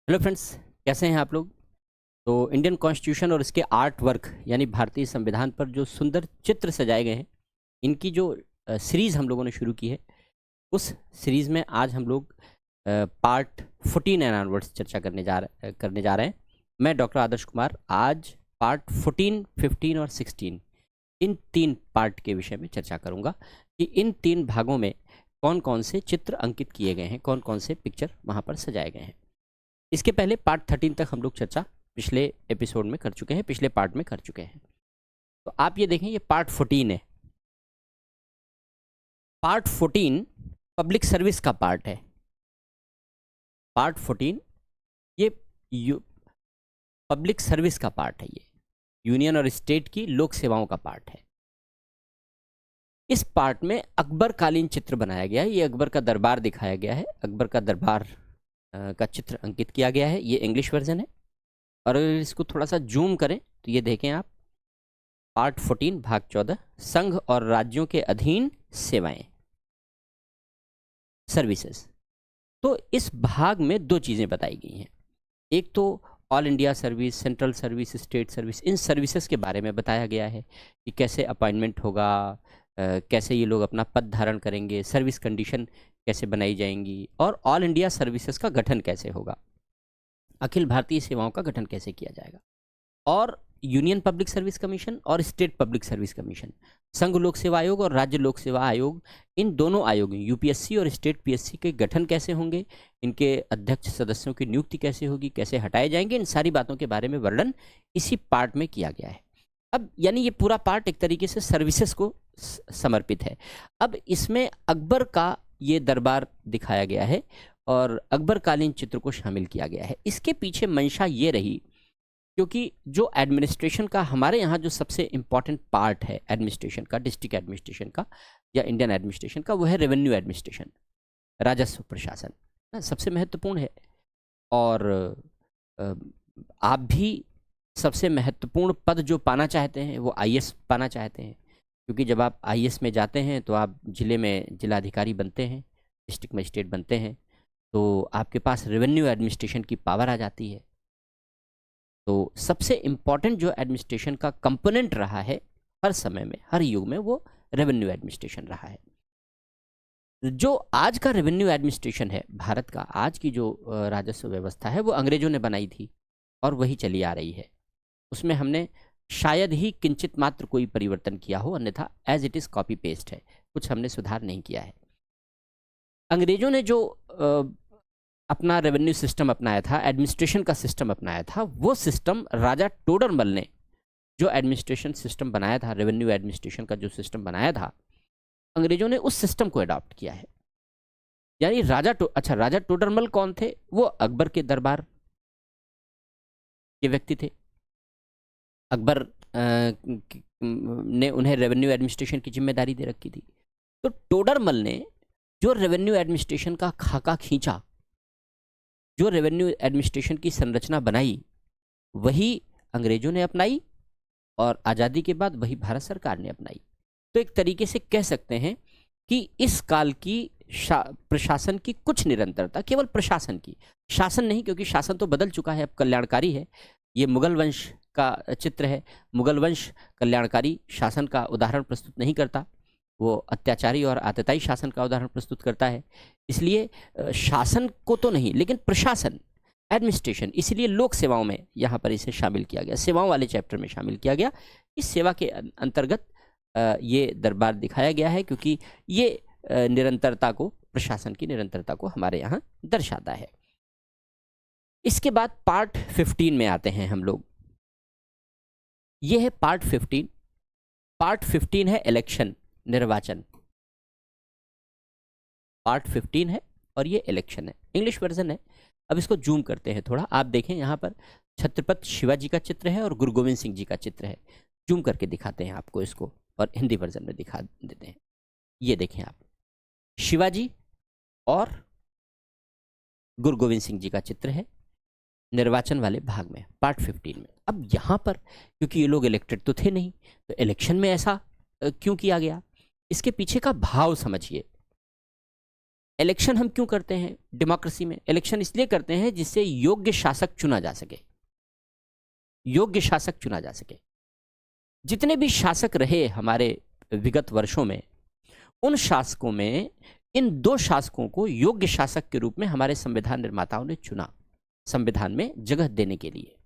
Hello friends, कैसे हैं आप लोग। तो इंडियन कॉन्स्टिट्यूशन और इसके आर्ट वर्क यानी भारतीय संविधान पर जो सुंदर चित्र सजाए गए हैं, इनकी जो सीरीज़ हम लोगों ने शुरू की है, उस सीरीज़ में आज हम लोग पार्ट 14 एंड ऑनवर्ड्स चर्चा करने जा रहे हैं। मैं डॉक्टर आदर्श कुमार आज पार्ट 14, 15 और 16 इन तीन पार्ट के विषय में चर्चा करूंगा कि इन तीन भागों में कौन कौन से चित्र अंकित किए गए हैं, कौन कौन से पिक्चर वहाँ पर सजाए गए हैं। इसके पहले पार्ट 13 तक हम लोग चर्चा पिछले एपिसोड में कर चुके हैं, पिछले पार्ट में कर चुके हैं। तो आप ये देखें, ये पार्ट 14 है। पार्ट 14 पब्लिक सर्विस का पार्ट है। पार्ट 14 ये पब्लिक सर्विस का पार्ट है। ये यूनियन और स्टेट की लोक सेवाओं का पार्ट है। इस पार्ट में अकबर कालीन चित्र बनाया गया है। ये अकबर का दरबार दिखाया गया है। अकबर का दरबार का चित्र अंकित किया गया है। ये इंग्लिश वर्जन है। और अगर इसको थोड़ा सा जूम करें तो ये देखें आप, पार्ट 14 भाग 14 संघ और राज्यों के अधीन सेवाएं, सर्विसेज। तो इस भाग में दो चीज़ें बताई गई हैं। एक तो all India service, central service, state service, इन सर्विसेज के बारे में बताया गया है कि कैसे अपॉइंटमेंट होगा, कैसे ये लोग अपना पद धारण करेंगे, सर्विस कंडीशन कैसे बनाई जाएंगी, और ऑल इंडिया सर्विसेज का गठन कैसे होगा, अखिल भारतीय सेवाओं का गठन कैसे किया जाएगा। और यूनियन पब्लिक सर्विस कमीशन और स्टेट पब्लिक सर्विस कमीशन, संघ लोक सेवा आयोग और राज्य लोक सेवा आयोग, इन दोनों आयोगों यूपीएससी और स्टेट पीएससी के गठन कैसे होंगे, इनके अध्यक्ष सदस्यों की नियुक्ति कैसे होगी, कैसे हटाए जाएंगे, इन सारी बातों के बारे में वर्णन इसी पार्ट में किया गया है। अब यानी ये पूरा पार्ट एक तरीके से सर्विसेज को समर्पित है। अब इसमें अकबर का ये दरबार दिखाया गया है और अकबरकालीन चित्र को शामिल किया गया है। इसके पीछे मंशा ये रही क्योंकि जो एडमिनिस्ट्रेशन का हमारे यहाँ जो सबसे इम्पॉर्टेंट पार्ट है एडमिनिस्ट्रेशन का, डिस्ट्रिक्ट एडमिनिस्ट्रेशन का या इंडियन एडमिनिस्ट्रेशन का, वो है रेवेन्यू एडमिनिस्ट्रेशन, राजस्व प्रशासन। सबसे महत्वपूर्ण है। और अ, आप भी सबसे महत्वपूर्ण पद जो पाना चाहते हैं वो आईएएस पाना चाहते हैं, क्योंकि जब आप आईएएस में जाते हैं तो आप जिले में जिलाधिकारी बनते हैं, डिस्ट्रिक्ट मजिस्ट्रेट बनते हैं, तो आपके पास रेवेन्यू एडमिनिस्ट्रेशन की पावर आ जाती है। तो सबसे इम्पॉर्टेंट जो एडमिनिस्ट्रेशन का कंपोनेंट रहा है हर समय में, हर युग में, वो रेवेन्यू एडमिनिस्ट्रेशन रहा है। जो आज का रेवेन्यू एडमिनिस्ट्रेशन है भारत का, आज की जो राजस्व व्यवस्था है, वो अंग्रेजों ने बनाई थी और वही चली आ रही है। उसमें हमने शायद ही किंचित मात्र कोई परिवर्तन किया हो, अन्यथा as it is copy paste है, कुछ हमने सुधार नहीं किया है। अंग्रेजों ने जो अपना रेवेन्यू सिस्टम अपनाया था, एडमिनिस्ट्रेशन का सिस्टम अपनाया था, वो सिस्टम राजा टोडरमल ने जो एडमिनिस्ट्रेशन सिस्टम बनाया था, रेवेन्यू एडमिनिस्ट्रेशन का जो सिस्टम बनाया था, अंग्रेजों ने उस सिस्टम को अडॉप्ट किया है। यानी राजा टोडरमल कौन थे? वो अकबर के दरबार के व्यक्ति थे। अकबर ने उन्हें रेवेन्यू एडमिनिस्ट्रेशन की जिम्मेदारी दे रखी थी। तो टोडरमल ने जो रेवेन्यू एडमिनिस्ट्रेशन का खाका खींचा, जो रेवेन्यू एडमिनिस्ट्रेशन की संरचना बनाई, वही अंग्रेजों ने अपनाई और आज़ादी के बाद वही भारत सरकार ने अपनाई। तो एक तरीके से कह सकते हैं कि इस काल की प्रशासन की कुछ निरंतरता, केवल प्रशासन की, शासन नहीं, क्योंकि शासन तो बदल चुका है, अब कल्याणकारी है। ये मुगल वंश का चित्र है। मुगल वंश कल्याणकारी शासन का उदाहरण प्रस्तुत नहीं करता, वो अत्याचारी और आतताई शासन का उदाहरण प्रस्तुत करता है। इसलिए शासन को तो नहीं, लेकिन प्रशासन, एडमिनिस्ट्रेशन, इसलिए लोक सेवाओं में यहाँ पर इसे शामिल किया गया, सेवाओं वाले चैप्टर में शामिल किया गया। इस सेवा के अंतर्गत ये दरबार दिखाया गया है, क्योंकि ये निरंतरता को, प्रशासन की निरंतरता को हमारे यहाँ दर्शाता है। इसके बाद पार्ट 15 में आते हैं हम लोग। ये है पार्ट 15। पार्ट 15 है इलेक्शन, निर्वाचन। पार्ट 15 है और ये इलेक्शन है, इंग्लिश वर्जन है। अब इसको जूम करते हैं थोड़ा, आप देखें यहाँ पर छत्रपति शिवाजी का चित्र है और गुरु गोविंद सिंह जी का चित्र है। जूम करके दिखाते हैं आपको इसको, और हिंदी वर्जन में दिखा देते हैं। ये देखें आप, शिवाजी और गुरु गोविंद सिंह जी का चित्र है निर्वाचन वाले भाग में, पार्ट 15 में। अब यहाँ पर क्योंकि ये लोग इलेक्टेड तो थे नहीं, तो इलेक्शन में ऐसा क्यों किया गया, इसके पीछे का भाव समझिए। इलेक्शन हम क्यों करते हैं डेमोक्रेसी में? इलेक्शन इसलिए करते हैं जिससे योग्य शासक चुना जा सके, योग्य शासक चुना जा सके। जितने भी शासक रहे हमारे विगत वर्षों में, उन शासकों में इन दो शासकों को योग्य शासक के रूप में हमारे संविधान निर्माताओं ने चुना, संविधान में जगह देने के लिए।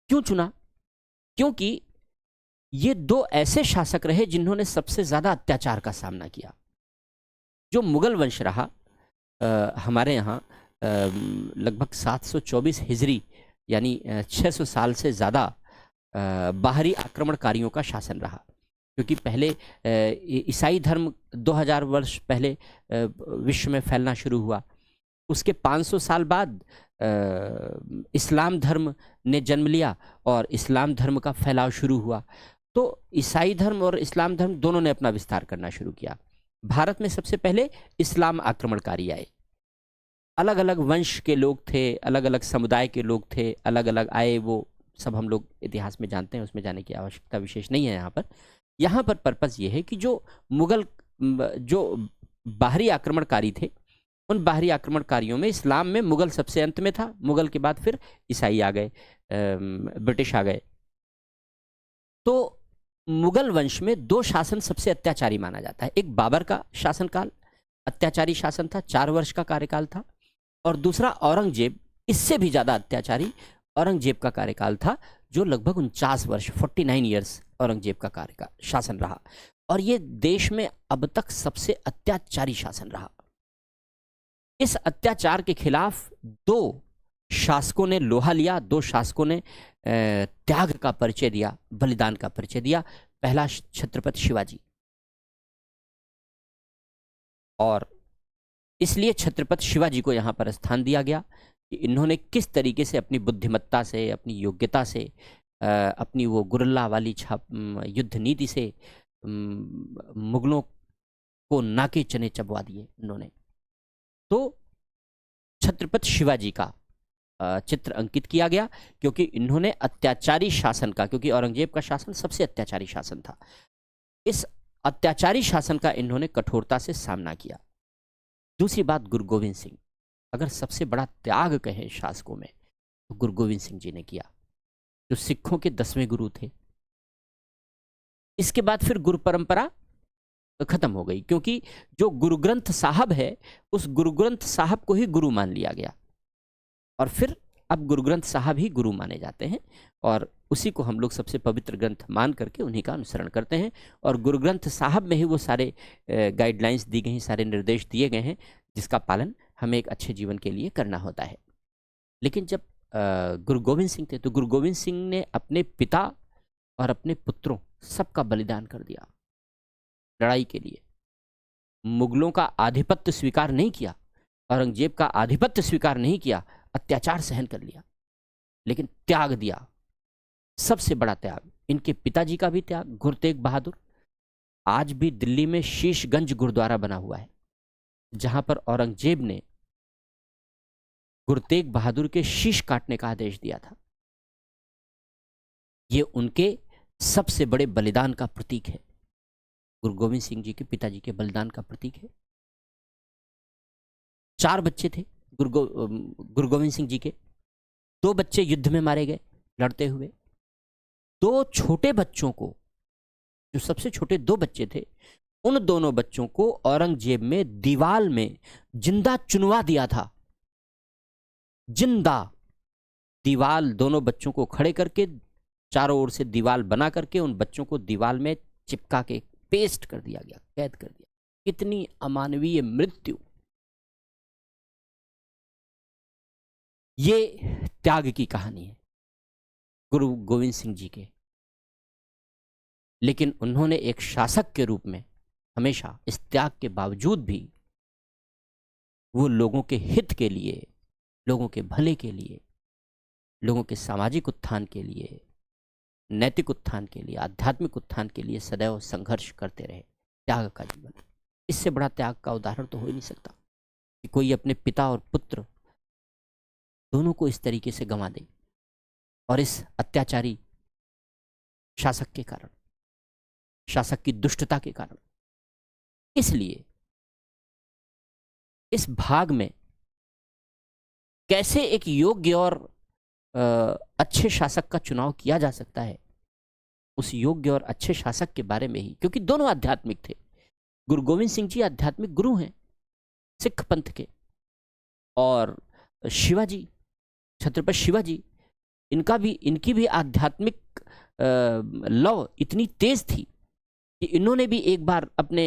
क्यों चुना? क्योंकि ये दो ऐसे शासक रहे जिन्होंने सबसे ज्यादा अत्याचार का सामना किया। जो मुगल वंश रहा हमारे यहाँ लगभग 724 हिजरी यानी 600 साल से ज़्यादा बाहरी आक्रमणकारियों का शासन रहा। क्योंकि पहले ईसाई धर्म 2000 वर्ष पहले विश्व में फैलना शुरू हुआ। उसके 500 साल बाद इस्लाम धर्म ने जन्म लिया और इस्लाम धर्म का फैलाव शुरू हुआ। तो ईसाई धर्म और इस्लाम धर्म दोनों ने अपना विस्तार करना शुरू किया। भारत में सबसे पहले इस्लाम आक्रमणकारी आए। अलग अलग वंश के लोग थे, अलग अलग समुदाय के लोग थे, अलग अलग आए, वो सब हम लोग इतिहास में जानते हैं, उसमें जाने की आवश्यकता विशेष नहीं है। यहाँ पर पर्पस ये है कि जो मुगल जो बाहरी आक्रमणकारी थे, उन बाहरी आक्रमणकारियों में इस्लाम में मुगल सबसे अंत में था। मुगल के बाद फिर ईसाई आ गए, ब्रिटिश आ गए। तो मुगल वंश में दो शासन सबसे अत्याचारी माना जाता है। एक बाबर का शासनकाल अत्याचारी शासन था, 4 वर्ष का कार्यकाल था, और दूसरा औरंगजेब, इससे भी ज़्यादा अत्याचारी औरंगजेब का कार्यकाल था, जो लगभग 49 वर्ष 49 ईयर्स औरंगजेब का कार्यकाल शासन रहा। और ये देश में अब तक सबसे अत्याचारी शासन रहा। इस अत्याचार के खिलाफ दो शासकों ने लोहा लिया, दो शासकों ने त्याग का परिचय दिया, बलिदान का परिचय दिया। पहला छत्रपति शिवाजी, और इसलिए छत्रपति शिवाजी को यहाँ पर स्थान दिया गया कि इन्होंने किस तरीके से अपनी बुद्धिमत्ता से, अपनी योग्यता से, अपनी वो गुरिल्ला वाली युद्ध नीति से मुगलों को नाके चने चबवा दिए इन्होंने। तो छत्रपति शिवाजी का चित्र अंकित किया गया, क्योंकि इन्होंने अत्याचारी शासन का, क्योंकि औरंगजेब का शासन सबसे अत्याचारी शासन था, इस अत्याचारी शासन का इन्होंने कठोरता से सामना किया। दूसरी बात, गुरु गोविंद सिंह, अगर सबसे बड़ा त्याग कहें शासकों में तो गुरु गोविंद सिंह जी ने किया, जो सिखों के 10वें गुरु थे। इसके बाद फिर गुरु परंपरा खत्म हो गई, क्योंकि जो गुरु ग्रंथ साहब है, उस गुरु ग्रंथ साहब को ही गुरु मान लिया गया, और फिर अब गुरु ग्रंथ साहब ही गुरु माने जाते हैं, और उसी को हम लोग सबसे पवित्र ग्रंथ मान करके उन्हीं का अनुसरण करते हैं। और गुरु ग्रंथ साहब में ही वो सारे गाइडलाइंस दी गई हैं, सारे निर्देश दिए गए हैं, जिसका पालन हमें एक अच्छे जीवन के लिए करना होता है। लेकिन जब गुरु गोविंद सिंह थे, तो गुरु गोविंद सिंह ने अपने पिता और अपने पुत्रों सबका बलिदान कर दिया लड़ाई के लिए। मुगलों का आधिपत्य स्वीकार नहीं किया, औरंगजेब का आधिपत्य स्वीकार नहीं किया, अत्याचार सहन कर लिया, लेकिन त्याग दिया, सबसे बड़ा त्याग। इनके पिताजी का भी त्याग, गुरु तेग बहादुर। आज भी दिल्ली में शीशगंज गुरुद्वारा बना हुआ है, जहां पर औरंगजेब ने गुरु तेग बहादुर के शीश काटने का आदेश दिया था। ये उनके सबसे बड़े बलिदान का प्रतीक है, गुरु गोविंद सिंह जी के पिताजी के बलिदान का प्रतीक है। 4 बच्चे थे गुरु गोविंद सिंह जी के। 2 बच्चे युद्ध में मारे गए लड़ते हुए। 2 छोटे बच्चों को, जो सबसे छोटे 2 बच्चे थे, उन दोनों बच्चों को औरंगजेब में दीवाल में जिंदा चुनवा दिया था। जिंदा दीवाल, दोनों बच्चों को खड़े करके चारों ओर से दीवाल बना करके उन बच्चों को दीवाल में चिपका के पेस्ट कर दिया गया, कैद कर दिया। कितनी अमानवीय मृत्यु! ये त्याग की कहानी है गुरु गोविंद सिंह जी के। लेकिन उन्होंने एक शासक के रूप में हमेशा इस त्याग के बावजूद भी वो लोगों के हित के लिए, लोगों के भले के लिए, लोगों के सामाजिक उत्थान के लिए, नैतिक उत्थान के लिए, आध्यात्मिक उत्थान के लिए सदैव संघर्ष करते रहे। त्याग का जीवन, इससे बड़ा त्याग का उदाहरण तो हो ही नहीं सकता कि कोई अपने पिता और पुत्र दोनों को इस तरीके से गंवा दे, और इस अत्याचारी शासक के कारण, शासक की दुष्टता के कारण। इसलिए इस भाग में कैसे एक योग्य और अच्छे शासक का चुनाव किया जा सकता है, उस योग्य और अच्छे शासक के बारे में ही, क्योंकि दोनों आध्यात्मिक थे। गुरु गोविंद सिंह जी आध्यात्मिक गुरु हैं सिख पंथ के, और शिवाजी, छत्रपति शिवाजी, इनकी भी आध्यात्मिक लौ इतनी तेज थी कि इन्होंने भी एक बार अपने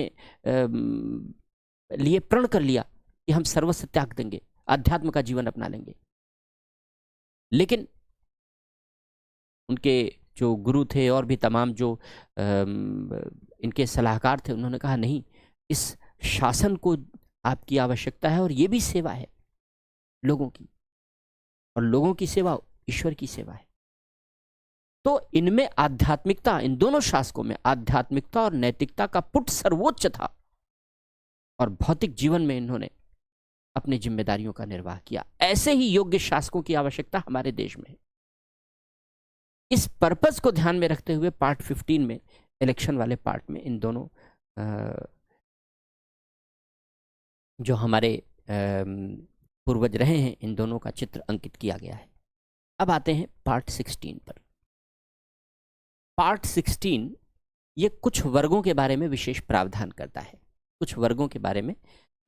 लिए प्रण कर लिया कि हम सर्वस्व त्याग देंगे, आध्यात्म का जीवन अपना लेंगे। लेकिन उनके जो गुरु थे और भी तमाम जो इनके सलाहकार थे, उन्होंने कहा नहीं, इस शासन को आपकी आवश्यकता है और ये भी सेवा है लोगों की, और लोगों की सेवा ईश्वर की सेवा है। तो इनमें आध्यात्मिकता, इन दोनों शासकों में आध्यात्मिकता और नैतिकता का पुट सर्वोच्च था, और भौतिक जीवन में इन्होंने अपनी जिम्मेदारियों का निर्वाह किया। ऐसे ही योग्य शासकों की आवश्यकता हमारे देश में है। इस पर्पस को ध्यान में रखते हुए पार्ट 15 में, इलेक्शन वाले पार्ट में, इन दोनों जो हमारे पूर्वज रहे हैं, इन दोनों का चित्र अंकित किया गया है। अब आते हैं पार्ट 16 पर। पार्ट 16 ये कुछ वर्गों के बारे में विशेष प्रावधान करता है, कुछ वर्गों के बारे में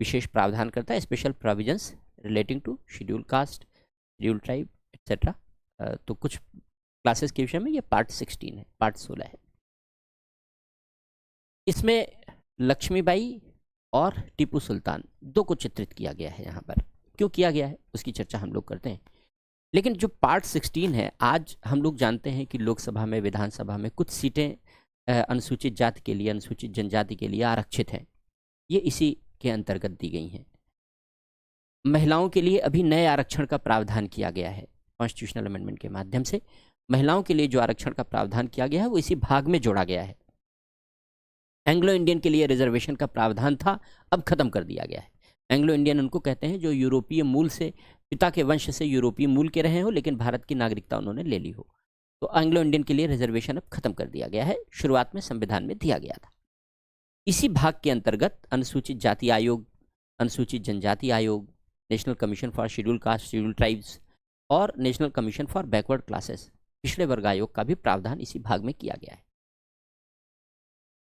विशेष प्रावधान करता है, special provisions relating to schedule caste, schedule tribe etcetera. तो कुछ क्लासेस के विषय में ये पार्ट 16 है, पार्ट 16 है। इसमें लक्ष्मीबाई और टीपू सुल्तान दो को चित्रित किया गया है। यहाँ पर क्यों किया गया है उसकी चर्चा हम लोग करते हैं। लेकिन जो पार्ट 16 है, आज हम लोग जानते हैं कि लोकसभा में, विधानसभा में कुछ सीटें अनुसूचित जाति के लिए, अनुसूचित जनजाति के लिए आरक्षित हैं, ये इसी के अंतर्गत दी गई हैं। महिलाओं के लिए अभी नए आरक्षण का प्रावधान किया गया है, कॉन्स्टिट्यूशनल अमेंडमेंट के माध्यम से महिलाओं के लिए जो आरक्षण का प्रावधान किया गया है वो इसी भाग में जोड़ा गया है। एंग्लो इंडियन के लिए रिजर्वेशन का प्रावधान था, अब खत्म कर दिया गया है। एंग्लो इंडियन उनको कहते हैं जो यूरोपीय मूल से, पिता के वंश से यूरोपीय मूल के रहे हो लेकिन भारत की नागरिकता उन्होंने ले ली हो। तो एंग्लो इंडियन के लिए रिजर्वेशन अब खत्म कर दिया गया है, शुरुआत में संविधान में दिया गया था। इसी भाग के अंतर्गत अनुसूचित जाति आयोग, अनुसूचित जनजाति आयोग, national commission for schedule caste, schedule tribes और national commission for backward classes, पिछड़े वर्ग आयोग का भी प्रावधान इसी भाग में किया गया है।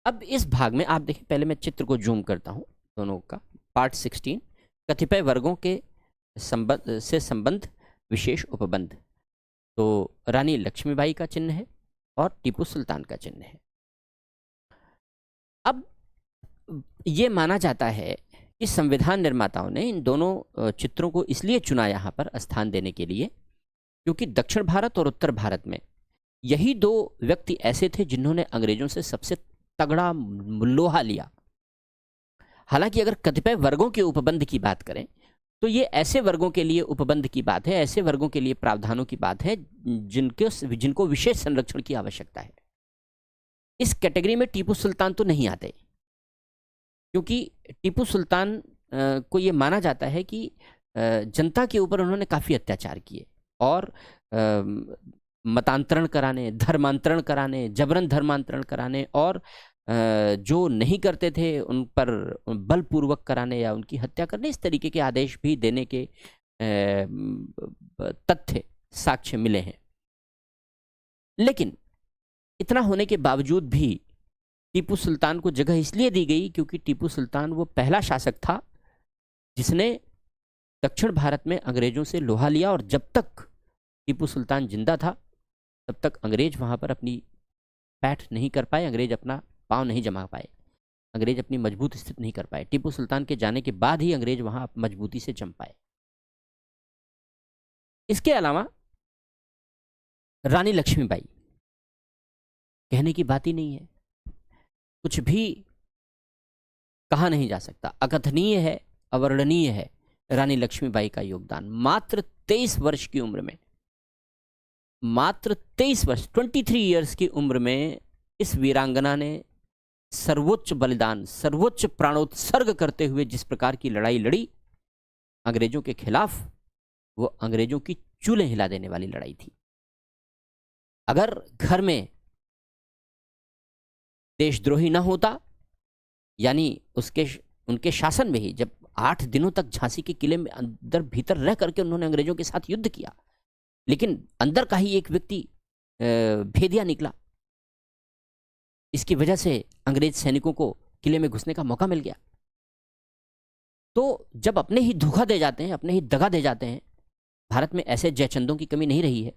अब इस भाग में आप देखिए, पहले मैं चित्र को जूम करता हूं दोनों का। पार्ट 16 कतिपय वर्गों के संबंध विशेष उपबंध। तो रानी लक्ष्मीबाई का चिन्ह है और टीपू सुल्तान का चिन्ह है। अब ये माना जाता है कि संविधान निर्माताओं ने इन दोनों चित्रों को इसलिए चुना यहाँ पर स्थान देने के लिए क्योंकि दक्षिण भारत और उत्तर भारत में यही दो व्यक्ति ऐसे थे जिन्होंने अंग्रेजों से सबसे तगड़ा लोहा लिया। हालांकि अगर कतिपय वर्गों के उपबंध की बात करें तो ये ऐसे वर्गों के लिए उपबंध की बात है, ऐसे वर्गों के लिए प्रावधानों की बात है जिनको विशेष संरक्षण की आवश्यकता है। इस कैटेगरी में टीपू सुल्तान तो नहीं आते, क्योंकि टीपू सुल्तान को ये माना जाता है कि जनता के ऊपर उन्होंने काफ़ी अत्याचार किए और मतांतरण कराने, धर्मांतरण कराने, जबरन धर्मांतरण कराने और जो नहीं करते थे उन पर बलपूर्वक कराने या उनकी हत्या करने, इस तरीके के आदेश भी देने के तथ्य, साक्ष्य मिले हैं। लेकिन इतना होने के बावजूद भी टीपू सुल्तान को जगह इसलिए दी गई क्योंकि टीपू सुल्तान वो पहला शासक था जिसने दक्षिण भारत में अंग्रेजों से लोहा लिया, और जब तक टीपू सुल्तान जिंदा था तब तक अंग्रेज वहाँ पर अपनी पैठ नहीं कर पाए, अंग्रेज अपना पांव नहीं जमा पाए, अंग्रेज अपनी मजबूत स्थिति नहीं कर पाए। टीपू सुल्तान के जाने के बाद ही अंग्रेज वहाँ मजबूती से जम पाए। इसके अलावा रानी लक्ष्मीबाई, कहने की बात ही नहीं है, कुछ भी कहा नहीं जा सकता, अकथनीय है, अवर्णनीय है रानी लक्ष्मीबाई का योगदान। मात्र 23 वर्ष की उम्र में, मात्र 23 वर्ष, 23 इयर्स की उम्र में इस वीरांगना ने सर्वोच्च बलिदान, सर्वोच्च प्राणोत्सर्ग करते हुए जिस प्रकार की लड़ाई लड़ी अंग्रेजों के खिलाफ, वो अंग्रेजों की चूल्हे हिला देने वाली लड़ाई थी। अगर घर में देशद्रोही ना होता, यानी उनके शासन में ही जब 8 दिनों तक झांसी के किले में अंदर भीतर रह करके उन्होंने अंग्रेजों के साथ युद्ध किया, लेकिन अंदर का ही एक व्यक्ति भेदिया निकला। इसकी वजह से अंग्रेज सैनिकों को किले में घुसने का मौका मिल गया। तो जब अपने ही धोखा दे जाते हैं, अपने ही दगा दे जाते हैं, भारत में ऐसे जयचंदों की कमी नहीं रही है।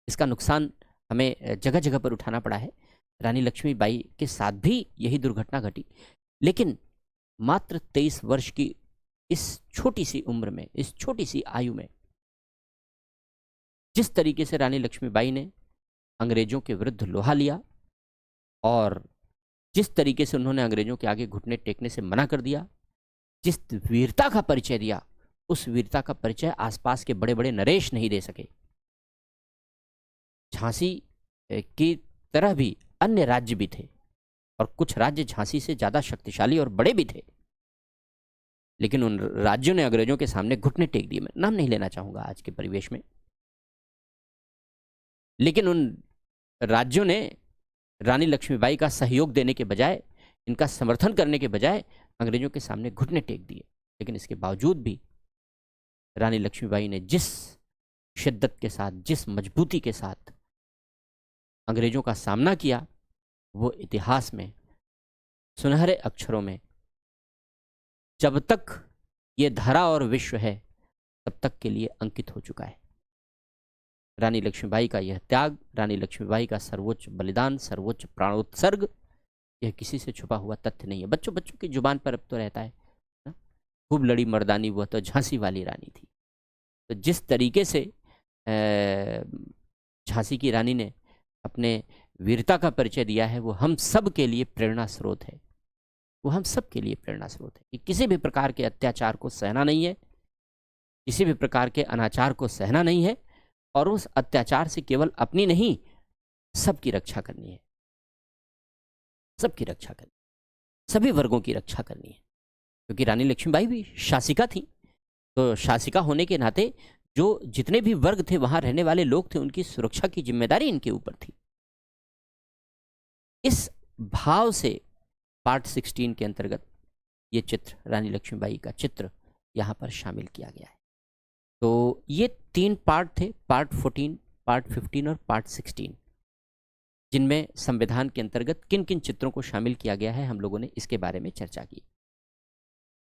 इसका नुकसान हमें जगह जगह पर उठाना पड़ा है। रानी लक्ष्मीबाई के साथ भी यही दुर्घटना घटी, लेकिन मात्र 23 वर्ष की इस छोटी सी उम्र में, इस छोटी सी आयु में, जिस तरीके से रानी लक्ष्मीबाई ने अंग्रेजों के विरुद्ध लोहा लिया और जिस तरीके से उन्होंने अंग्रेजों के आगे घुटने टेकने से मना कर दिया, जिस वीरता का परिचय दिया, उस वीरता का परिचय आसपास के बड़े बड़े नरेश नहीं दे सके। झांसी की तरह भी अन्य राज्य भी थे और कुछ राज्य झांसी से ज्यादा शक्तिशाली और बड़े भी थे, लेकिन उन राज्यों ने अंग्रेजों के सामने घुटने टेक दिए। मैं नाम नहीं लेना चाहूंगा आज के परिवेश में, लेकिन उन राज्यों ने रानी लक्ष्मीबाई का सहयोग देने के बजाय, इनका समर्थन करने के बजाय अंग्रेजों के सामने घुटने टेक दिए। लेकिन इसके बावजूद भी रानी लक्ष्मीबाई ने जिस शिद्दत के साथ, जिस मजबूती के साथ अंग्रेजों का सामना किया, वो इतिहास में सुनहरे अक्षरों में जब तक ये धरा और विश्व है तब तक के लिए अंकित हो चुका है। रानी लक्ष्मीबाई का यह त्याग, रानी लक्ष्मीबाई का सर्वोच्च बलिदान, सर्वोच्च प्राणोत्सर्ग, यह किसी से छुपा हुआ तथ्य नहीं है। बच्चों बच्चों की जुबान पर अब तो रहता है ना, खूब लड़ी मर्दानी वह तो झांसी वाली रानी थी। तो जिस तरीके से झांसी की रानी ने अपने वीरता का परिचय दिया है, वो हम सब के लिए प्रेरणा स्रोत है। वो हम सब के लिए प्रेरणा स्रोत है कि किसी भी प्रकार के अत्याचार को सहना नहीं है, किसी भी प्रकार के अनाचार को सहना नहीं है, और उस अत्याचार से केवल अपनी नहीं, सबकी रक्षा करनी है, सबकी रक्षा करनी, सभी वर्गों की रक्षा करनी है। क्योंकि रानी लक्ष्मीबाई भी शासिका थी, तो शासिका होने के नाते जो जितने भी वर्ग थे, वहां रहने वाले लोग थे, उनकी सुरक्षा की जिम्मेदारी इनके ऊपर थी। इस भाव से पार्ट 16 के अंतर्गत ये चित्र, रानी लक्ष्मीबाई का चित्र यहाँ पर शामिल किया गया है। तो ये 3 पार्ट थे, पार्ट 14, पार्ट 15 और पार्ट 16, जिनमें संविधान के अंतर्गत किन किन चित्रों को शामिल किया गया है, हम लोगों ने इसके बारे में चर्चा की।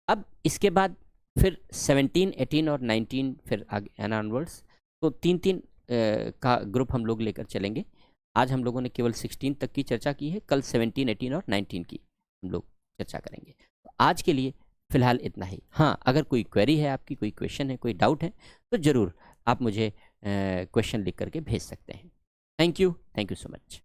अब इसके बाद फिर 17, 18 और 19 फिर आगे ऑनवर्ड्स, तो 3-3 का ग्रुप हम लोग लेकर चलेंगे। आज हम लोगों ने केवल 16 तक की चर्चा की है, कल 17, 18 और 19 की हम लोग चर्चा करेंगे। तो आज के लिए फिलहाल इतना ही। हाँ, अगर कोई क्वेरी है आपकी, कोई क्वेश्चन है, कोई डाउट है, तो ज़रूर आप मुझे क्वेश्चन लिख करके भेज सकते हैं। Thank you so much.